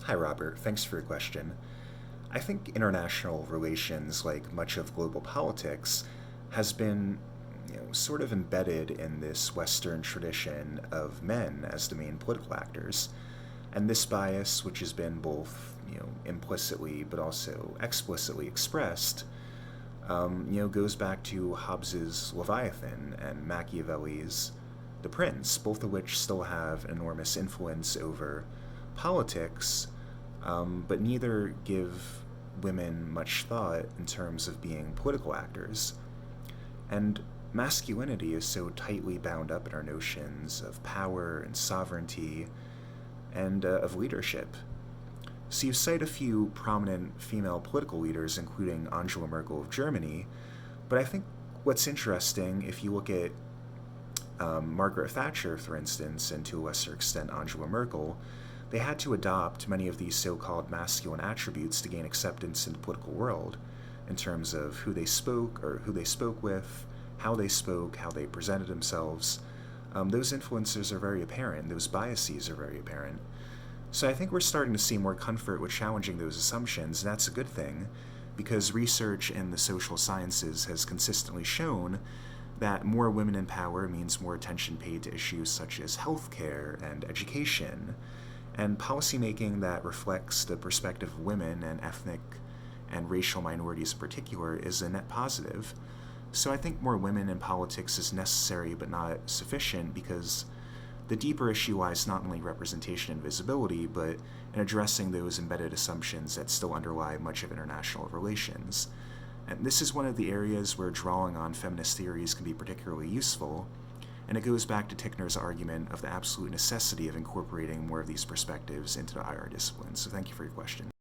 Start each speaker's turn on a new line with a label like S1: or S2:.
S1: Hi, Robert. Thanks for your question. I think international relations, like much of global politics, has been sort of embedded in this Western tradition of men as the main political actors. And this bias, which has been both implicitly but also explicitly expressed, goes back to Hobbes's Leviathan and Machiavelli's The Prince, both of which still have enormous influence over politics, but neither give women much thought in terms of being political actors. And masculinity is so tightly bound up in our notions of power and sovereignty and of leadership. So you cite a few prominent female political leaders, including Angela Merkel of Germany, but I think what's interesting, if you look at Margaret Thatcher, for instance, and to a lesser extent Angela Merkel, they had to adopt many of these so-called masculine attributes to gain acceptance in the political world, in terms of who they spoke or who they spoke with, how they presented themselves. Those influences are very apparent. Those biases are very apparent. So I think we're starting to see more comfort with challenging those assumptions, and that's a good thing, because research in the social sciences has consistently shown that more women in power means more attention paid to issues such as healthcare and education, and policymaking that reflects the perspective of women and ethnic and racial minorities in particular is a net positive. So I think more women in politics is necessary but not sufficient, because the deeper issue lies not only in representation and visibility, but in addressing those embedded assumptions that still underlie much of international relations. And this is one of the areas where drawing on feminist theories can be particularly useful, and it goes back to Tickner's argument of the absolute necessity of incorporating more of these perspectives into the IR discipline. So thank you for your question.